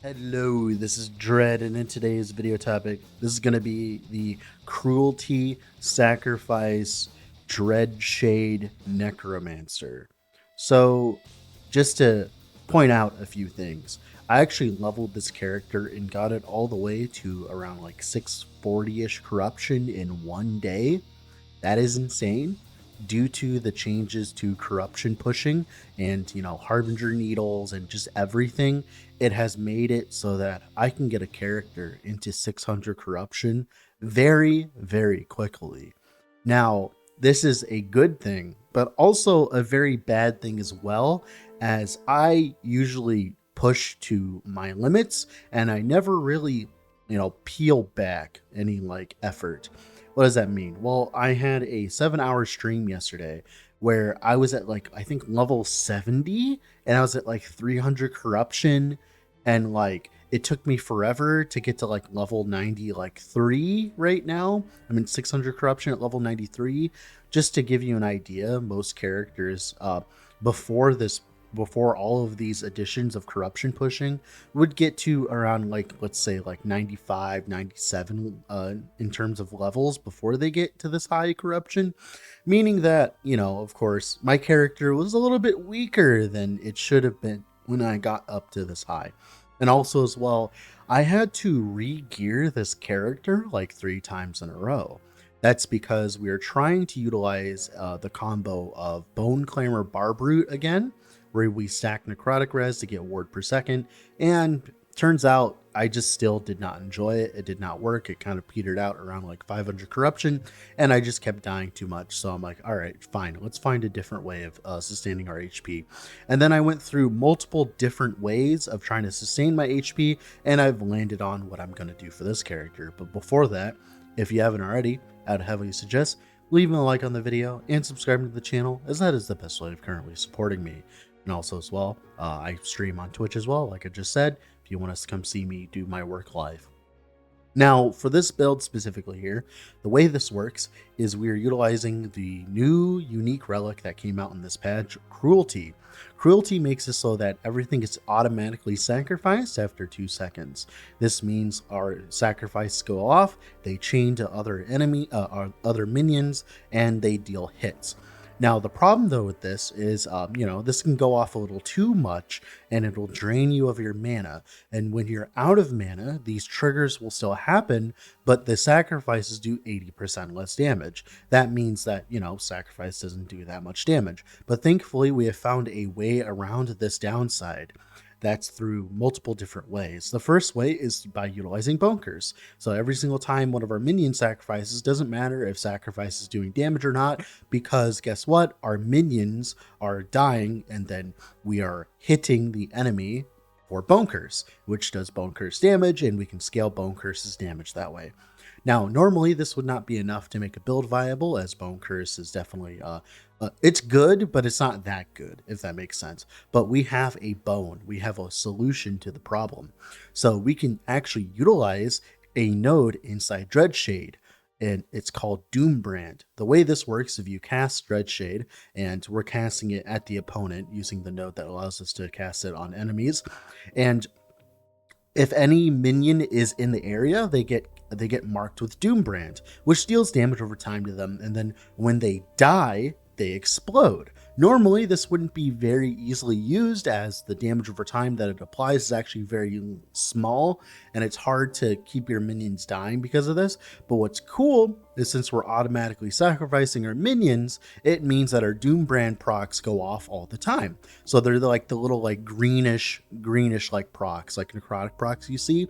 Hello, this is Dread, and in today's video topic, this is going to be the Cruelty Sacrifice Dread Shade Necromancer. So, just to point out a few things, I actually leveled this character and got it all the way to around like 640-ish corruption in one day. That is insane due to the changes to corruption pushing and, Harbinger needles and just everything. It has made it so that I can get a character into 600 corruption very, very quickly. Now, this is a good thing, but also a very bad thing as well, as I usually push to my limits and I never really, peel back any like effort. What does that mean? Well, I had a 7 hour stream yesterday where I was at like, I think level 70 and I was at like 300 corruption. And like, it took me forever to get to like level 90, like 3 right now. I'm in 600 corruption at level 93. Just to give you an idea, most characters, before this before all of these additions of corruption pushing would get to around like, let's say like 95, 97 in terms of levels before they get to this high corruption, meaning that, of course my character was a little bit weaker than it should have been when I got up to this high. And also as well, I had to re-gear this character like 3 times in a row. That's because we are trying to utilize the combo of Bone Clamor Barbrute again, where we stack necrotic res to get ward per second. And turns out I just still did not enjoy it. It did not work. It kind of petered out around like 500 corruption, and I just kept dying too much. So I'm like, all right, fine. Let's find a different way of sustaining our HP. And then I went through multiple different ways of trying to sustain my HP, and I've landed on what I'm going to do for this character. But before that, if you haven't already, I'd heavily suggest leaving a like on the video and subscribing to the channel, as that is the best way of currently supporting me. And also as well, I stream on Twitch as well, like I just said, if you want us to come see me do my work live. Now, for this build specifically here, the way this works is we are utilizing the new unique relic that came out in this patch, Cruelty. Cruelty makes it so that everything is automatically sacrificed after 2 seconds. This means our sacrifices go off, they chain to other other minions, and they deal hits. Now, the problem though with this is, this can go off a little too much and it'll drain you of your mana. And when you're out of mana, these triggers will still happen, but the sacrifices do 80% less damage. That means that, sacrifice doesn't do that much damage. But thankfully, we have found a way around this downside. That's through multiple different ways. The first way is by utilizing bunkers. So every single time one of our minion sacrifices, doesn't matter if sacrifice is doing damage or not, because guess what? Our minions are dying and then we are hitting the enemy for bone curse, which does bone curse damage, and we can scale bone curse's damage that way. Now, normally this would not be enough to make a build viable, as bone curse is definitely it's good, but it's not that good, if that makes sense. But we have a bone, we have a solution to the problem. So we can actually utilize a node inside Dreadshade, and it's called Doombrand. The way this works, if you cast Dreadshade, and we're casting it at the opponent using the node that allows us to cast it on enemies, and if any minion is in the area, they get marked with Doombrand, which deals damage over time to them, and then when they die, they explode. Normally, this wouldn't be very easily used, as the damage over time that it applies is actually very small, and it's hard to keep your minions dying because of this. But what's cool is, since we're automatically sacrificing our minions, it means that our Doombrand procs go off all the time. So they're like the little like greenish like procs, like necrotic procs you see.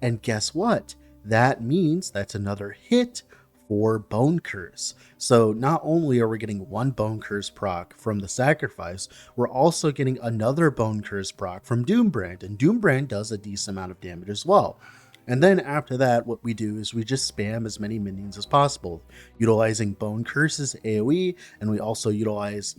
And guess what? That means that's another hit for Bone Curse. So not only are we getting one Bone Curse proc from the sacrifice, we're also getting another Bone Curse proc from Doombrand, and Doombrand does a decent amount of damage as well. And then after that, what we do is we just spam as many minions as possible, utilizing Bone Curse's AoE, and we also utilize,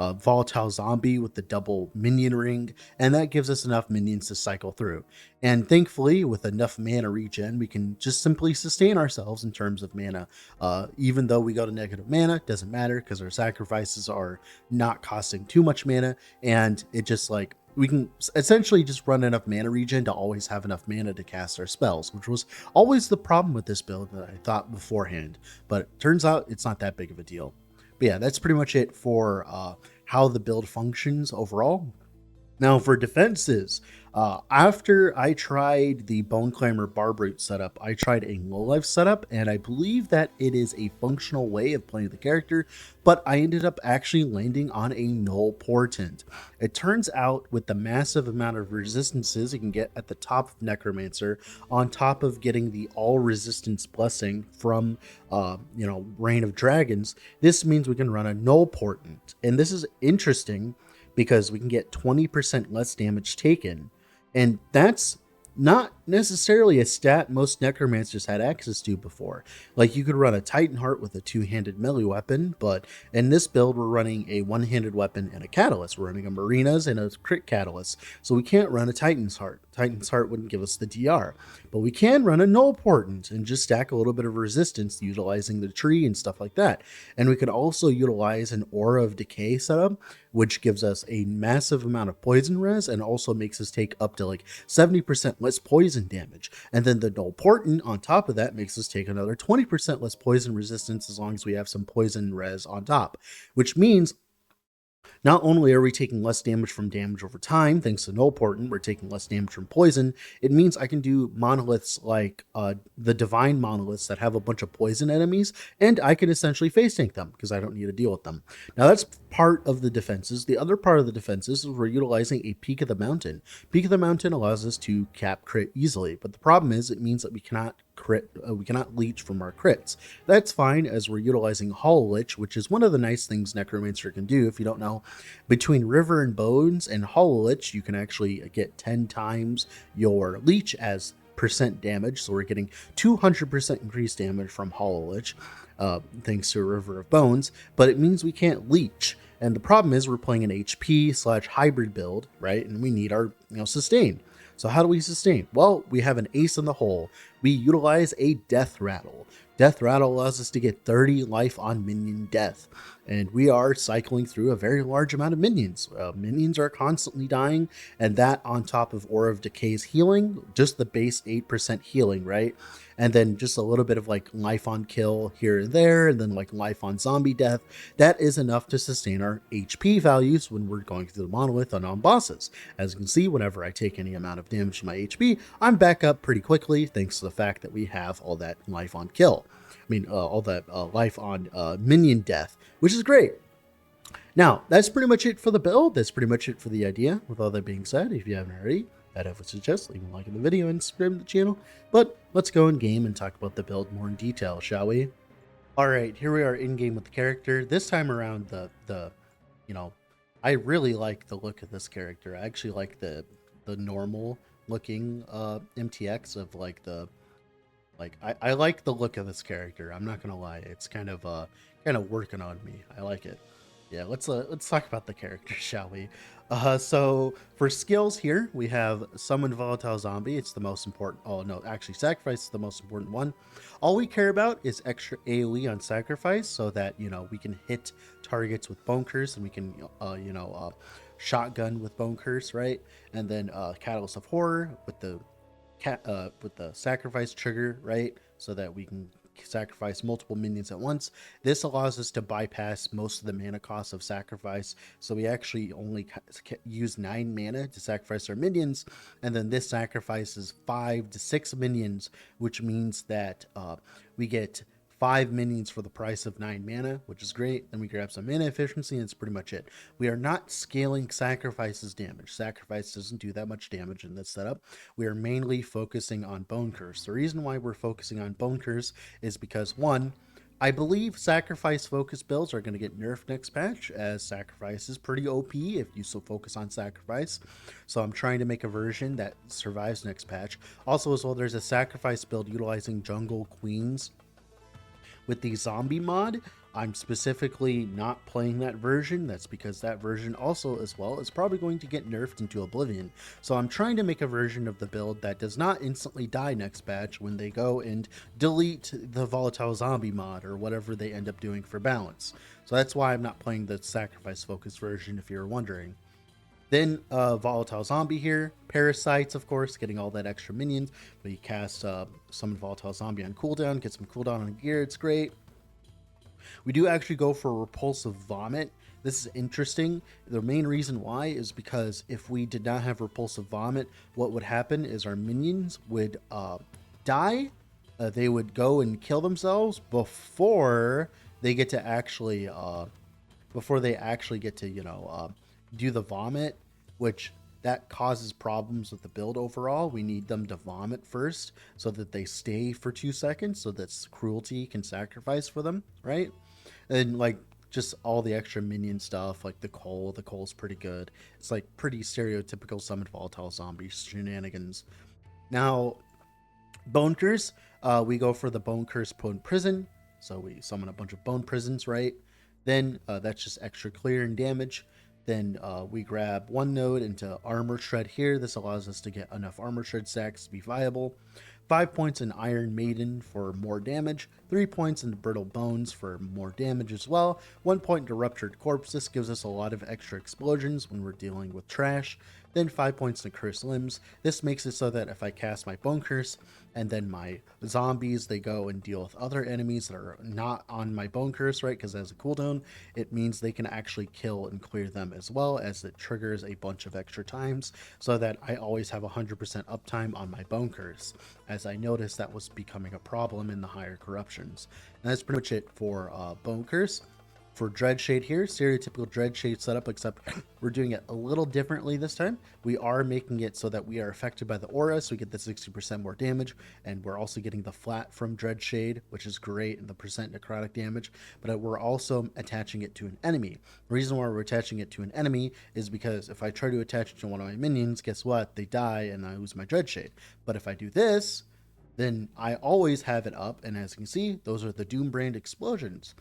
Volatile Zombie with the double minion ring, and that gives us enough minions to cycle through. And thankfully, with enough mana regen, we can just simply sustain ourselves in terms of mana. Even though we go to negative mana, doesn't matter, because our sacrifices are not costing too much mana, and it just like we can essentially just run enough mana regen to always have enough mana to cast our spells, which was always the problem with this build that I thought beforehand. But it turns out it's not that big of a deal. But yeah, that's pretty much it for how the build functions overall. Now for defenses, after I tried the Bone Climber Barbrute setup, I tried a low life setup, and I believe that it is a functional way of playing the character, but I ended up actually landing on a null portent. It turns out with the massive amount of resistances you can get at the top of Necromancer, on top of getting the all resistance blessing from Reign of Dragons, this means we can run a null portent. And this is interesting because we can get 20% less damage taken. And that's not necessarily a stat most necromancers had access to before. Like, you could run a Titan Heart with a two-handed melee weapon, but in this build we're running a one-handed weapon and a catalyst. We're running a Marinas and a crit catalyst, so we can't run a Titan's Heart. Titan's Heart wouldn't give us the DR, but we can run a null portent and just stack a little bit of resistance utilizing the tree and stuff like that. And we could also utilize an Aura of Decay setup, which gives us a massive amount of poison res and also makes us take up to like 70% less poison damage. And then the null portent on top of that makes us take another 20% less poison resistance as long as we have some poison res on top, which means not only are we taking less damage from damage over time, thanks to null portent, we're taking less damage from poison. It means I can do monoliths like the divine monoliths that have a bunch of poison enemies, and I can essentially face tank them because I don't need to deal with them. Now that's part of the defenses. The other part of the defenses is we're utilizing a Peak of the Mountain. Peak of the Mountain allows us to cap crit easily, but the problem is it means that we cannot we cannot leech from our crits. That's fine, as we're utilizing Hollow Lich, which is one of the nice things Necromancer can do. If you don't know, between River and Bones and Hollow Lich, you can actually get 10 times your leech as percent damage. So we're getting 200% increased damage from Hollow Lich, thanks to River of Bones, but it means we can't leech. And the problem is we're playing an HP/hybrid build, right? And we need our sustain. So how do we sustain? Well, we have an ace in the hole. We utilize a Death Rattle. Death Rattle allows us to get 30 life on minion death. And we are cycling through a very large amount of minions. Minions are constantly dying, and that on top of Aura of Decay's healing, just the base 8% healing, right? And then just a little bit of like life on kill here and there, and then like life on zombie death. That is enough to sustain our HP values when we're going through the monolith on bosses. As you can see, whenever I take any amount of damage to my HP, I'm back up pretty quickly thanks to the fact that we have all that life on kill. All that life on minion death, which is great. Now, that's pretty much it for the build. That's pretty much it for the idea. With all that being said, if you haven't already, I'd have to suggest leaving a like in the video and subscribe to the channel. But let's go in game and talk about the build more in detail, shall we? All right, here we are in game with the character. This time around, I really like the look of this character. I actually like the normal looking MTX of like the. I like the look of this character. I'm not gonna lie. It's kind of working on me. I like it. Yeah, let's talk about the character, shall we? So for skills here, we have Summon Volatile Zombie. It's the most important. Oh no, actually Sacrifice is the most important one. All we care about is extra AoE on Sacrifice, so that we can hit targets with Bone Curse, and we can shotgun with Bone Curse, right? And then Catalyst of Horror with the sacrifice trigger, right? So that we can sacrifice multiple minions at once. This allows us to bypass most of the mana cost of sacrifice. So we actually only use 9 mana to sacrifice our minions. And then this sacrifices 5 to 6 minions, which means that we get 5 minions for the price of 9 mana, which is great. Then we grab some mana efficiency, and that's pretty much it. We are not scaling Sacrifice's damage. Sacrifice doesn't do that much damage in this setup. We are mainly focusing on Bone Curse. The reason why we're focusing on Bone Curse is because, one, I believe Sacrifice focus builds are going to get nerfed next patch, as Sacrifice is pretty OP if you so focus on Sacrifice. So I'm trying to make a version that survives next patch. Also, as well, there's a Sacrifice build utilizing Jungle Queens with the zombie mod. I'm specifically not playing that version. That's because that version also as well is probably going to get nerfed into oblivion. So I'm trying to make a version of the build that does not instantly die next patch when they go and delete the volatile zombie mod or whatever they end up doing for balance. So that's why I'm not playing the sacrifice focused version, if you're wondering. Then Volatile Zombie here. Parasites, of course, getting all that extra minions. But you cast Summon Volatile Zombie on cooldown, get some cooldown on gear, it's great. We do actually go for Repulsive Vomit. This is interesting. The main reason why is because if we did not have Repulsive Vomit, what would happen is our minions would die. They would go and kill themselves before they get to actually do the vomit, which that causes problems with the build overall. We need them to vomit first so that they stay for 2 seconds so that Cruelty can sacrifice for them, right? And like just all the extra minion stuff, like the coal's pretty good. It's like pretty stereotypical Summon Volatile Zombie shenanigans. Now, Bone Curse, we go for the Bone Curse Bone Prison. So we summon a bunch of Bone Prisons, right? Then that's just extra clear and damage. Then we grab one node into Armor Shred here. This allows us to get enough Armor Shred stacks to be viable. 5 points in Iron Maiden for more damage. 3 points into Brittle Bones for more damage as well. 1 point into Ruptured Corpse. This gives us a lot of extra explosions when we're dealing with trash. Then 5 points into Cursed Limbs. This makes it so that if I cast my Bone Curse and then my zombies, they go and deal with other enemies that are not on my Bone Curse, right? Because as a cooldown, it means they can actually kill and clear them as well, as it triggers a bunch of extra times so that I always have 100% uptime on my Bone Curse, as I noticed that was becoming a problem in the higher corruptions. And that's pretty much it for Bone Curse. For Dreadshade here, stereotypical Dreadshade setup, except we're doing it a little differently this time. We are making it so that we are affected by the aura, so we get the 60% more damage, and we're also getting the flat from Dreadshade, which is great, and the percent necrotic damage, but we're also attaching it to an enemy. The reason why we're attaching it to an enemy is because if I try to attach it to one of my minions, guess what? They die, and I lose my Dreadshade. But if I do this, then I always have it up, and as you can see, those are the Doombrand explosions.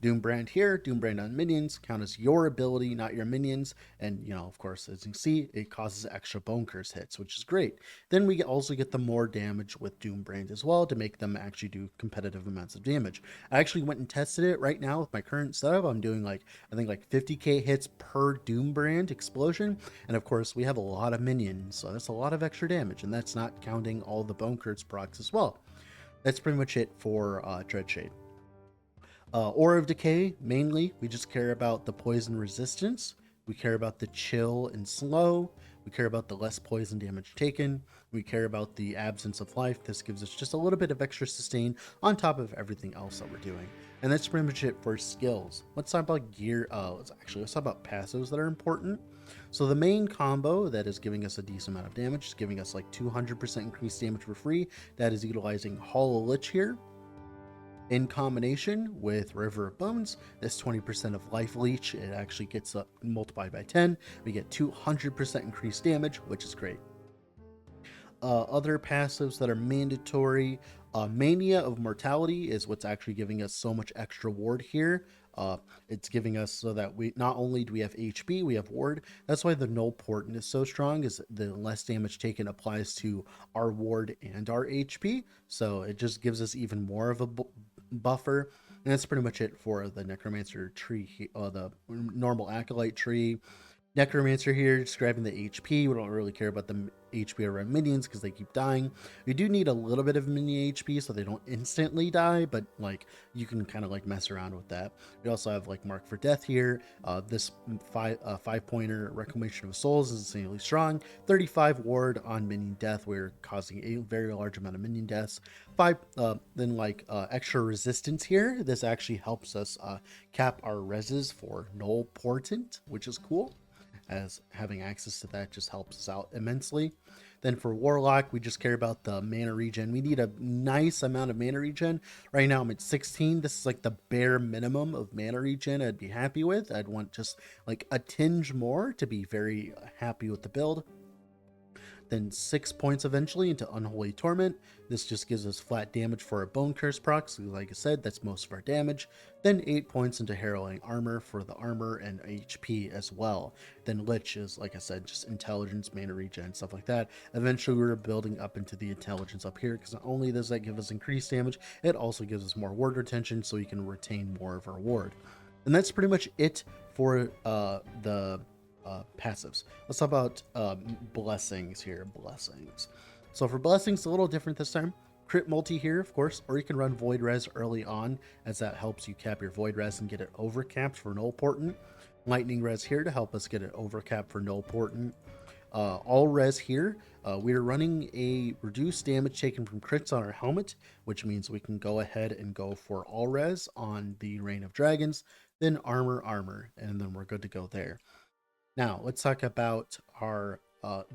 Doombrand here, Doombrand on minions, count as your ability, not your minions. And, you know, of course, as you can see, it causes extra Bone Curse hits, which is great. Then we also get the more damage with Doombrand as well to make them actually do competitive amounts of damage. I actually went and tested it right now with my current setup. I'm doing I think 50k hits per Doombrand explosion. And of course, we have a lot of minions, so that's a lot of extra damage. And that's not counting all the Bone Curse procs as well. That's pretty much it for Dreadshade. Aura of Decay, mainly, we just care about the poison resistance. We care about the chill and slow. We care about the less poison damage taken. We care about the absence of life. This gives us just a little bit of extra sustain on top of everything else that we're doing. And that's pretty much it for skills. Let's talk about gear. Let's talk about passives that are important. So the main combo that is giving us a decent amount of damage is giving us like 200% increased damage for free. That is utilizing Hollow Lich here. In combination with River of Bones, this 20% of Life Leech, it actually gets multiplied by 10. We get 200% increased damage, which is great. Other passives that are mandatory, Mania of Mortality is what's actually giving us so much extra ward here. It's giving us so that we not only do we have HP, we have ward. That's why the Null Portent is so strong, is the less damage taken applies to our ward and our HP. So it just gives us even more of a buffer. And that's pretty much it for the Necromancer tree, the normal Acolyte tree. Necromancer here, just grabbing the HP. We don't really care about the HP around minions because they keep dying. We do need a little bit of mini HP so they don't instantly die, but like you can kind of like mess around with that. We also have like Mark for Death here. This 5-pointer Reclamation of Souls is insanely strong. 35 ward on minion death. We're causing a very large amount of minion deaths. Extra resistance here. This actually helps us cap our reses for Null Portent, which is cool, as having access to that just helps us out immensely. Then for Warlock, we just care about the mana regen. We need a nice amount of mana regen. Right now I'm at 16. This is like the bare minimum of mana regen I'd be happy with. I'd want just like a tinge more to be very happy with the build. Then 6 points eventually into Unholy Torment. This just gives us flat damage for our Bone Curse procs. Like I said, that's most of our damage. Then 8 points into Harrowing Armor for the armor and HP as well. Then Lich is, like I said, just intelligence, mana regen, stuff like that. Eventually we're building up into the intelligence up here, because not only does that give us increased damage, it also gives us more ward retention, so we can retain more of our ward. And that's pretty much it for the passives. Let's talk about blessings here. Blessings. So for blessings, a little different this time. Crit multi here, of course, or you can run void res early on, as that helps you cap your void res and get it overcapped for null portent. Lightning res here to help us get it overcapped for null portent. All res here, we're running a reduced damage taken from crits on our helmet, which means we can go ahead and go for all res on the Reign of Dragons, then armor, and then we're good to go there. Now, let's talk about our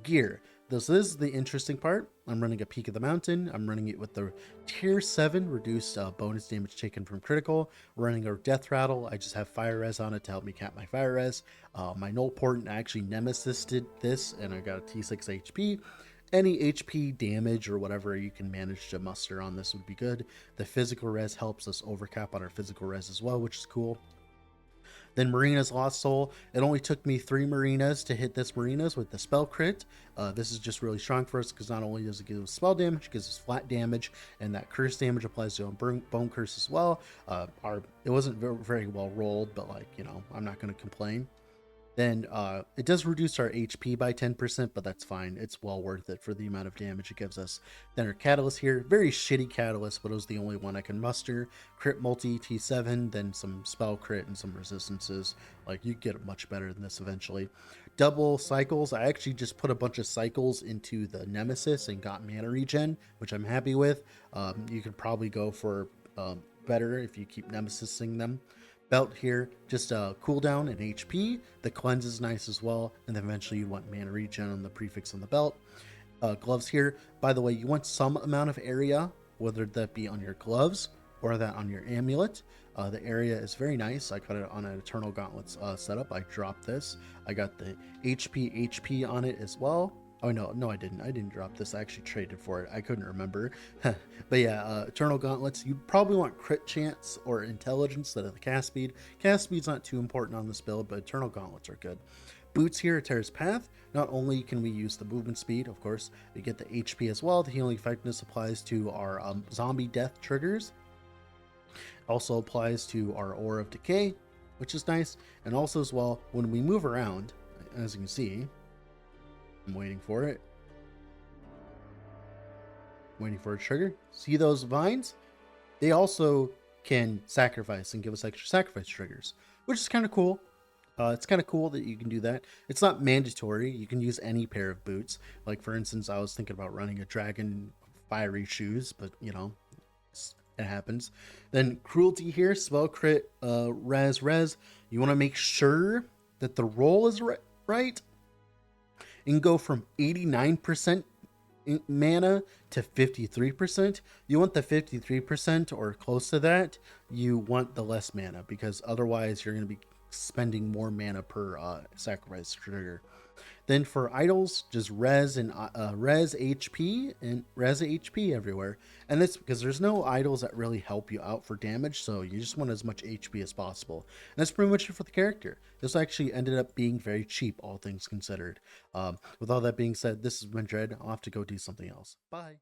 gear. This is the interesting part. I'm running a Peak of the Mountain. I'm running it with the Tier 7 reduced bonus damage taken from critical. We're running our Death Rattle. I just have Fire Res on it to help me cap my Fire Res. My Null Portent, I actually Nemesis did this, and I got a T6 HP. Any HP damage or whatever you can manage to muster on this would be good. The Physical Res helps us overcap on our Physical Res as well, which is cool. Then Marina's Lost Soul. It only took me 3 Marinas to hit this Marinas with the spell crit. This is just really strong for us because not only does it give us spell damage, it gives us flat damage, and that curse damage applies to Bone Curse as well. It wasn't very well rolled, but like, you know, I'm not going to complain. Then it does reduce our HP by 10%, but that's fine. It's well worth it for the amount of damage it gives us. Then our Catalyst here, very shitty Catalyst, but it was the only one I can muster. Crit multi, T7, then some spell crit and some resistances. Like, you get much better than this eventually. Double cycles, I actually just put a bunch of cycles into the Nemesis and got mana regen, which I'm happy with. You could probably go for better if you keep Nemesising them. Belt here, just a cooldown and HP. The cleanse is nice as well, and then eventually you want mana regen on the prefix on the belt. Gloves here, by the way, you want some amount of area, whether that be on your gloves or that on your amulet. The area is very nice. I got it on an Eternal Gauntlets setup. I dropped this. I got the HP on it as well. Oh, no, I didn't. I didn't drop this. I actually traded for it. I couldn't remember. But yeah, Eternal Gauntlets, you probably want crit chance or intelligence instead of the cast speed. Cast speed's not too important on this build, but Eternal Gauntlets are good. Boots here, Terra's Path. Not only can we use the movement speed, of course, we get the HP as well. The healing effectiveness applies to our zombie death triggers. Also applies to our Aura of Decay, which is nice. And also as well, when we move around, as you can see, I'm waiting for it. Waiting for a trigger. See those vines? They also can sacrifice and give us extra sacrifice triggers, which is kind of cool. It's kind of cool that you can do that. It's not mandatory. You can use any pair of boots. Like, for instance, I was thinking about running a dragon fiery shoes, but, you know, it happens. Then Cruelty here, spell crit, res. You want to make sure that the roll is right. And go from 89% mana to 53%. You want the 53% or close to that. You want the less mana, because otherwise you're going to be spending more mana per sacrifice trigger. Then for idols, just res and res HP and res HP everywhere. And that's because there's no idols that really help you out for damage, so you just want as much HP as possible. And that's pretty much it for the character. This actually ended up being very cheap, all things considered. With all that being said, this has been Dread. I'll have to go do something else. Bye.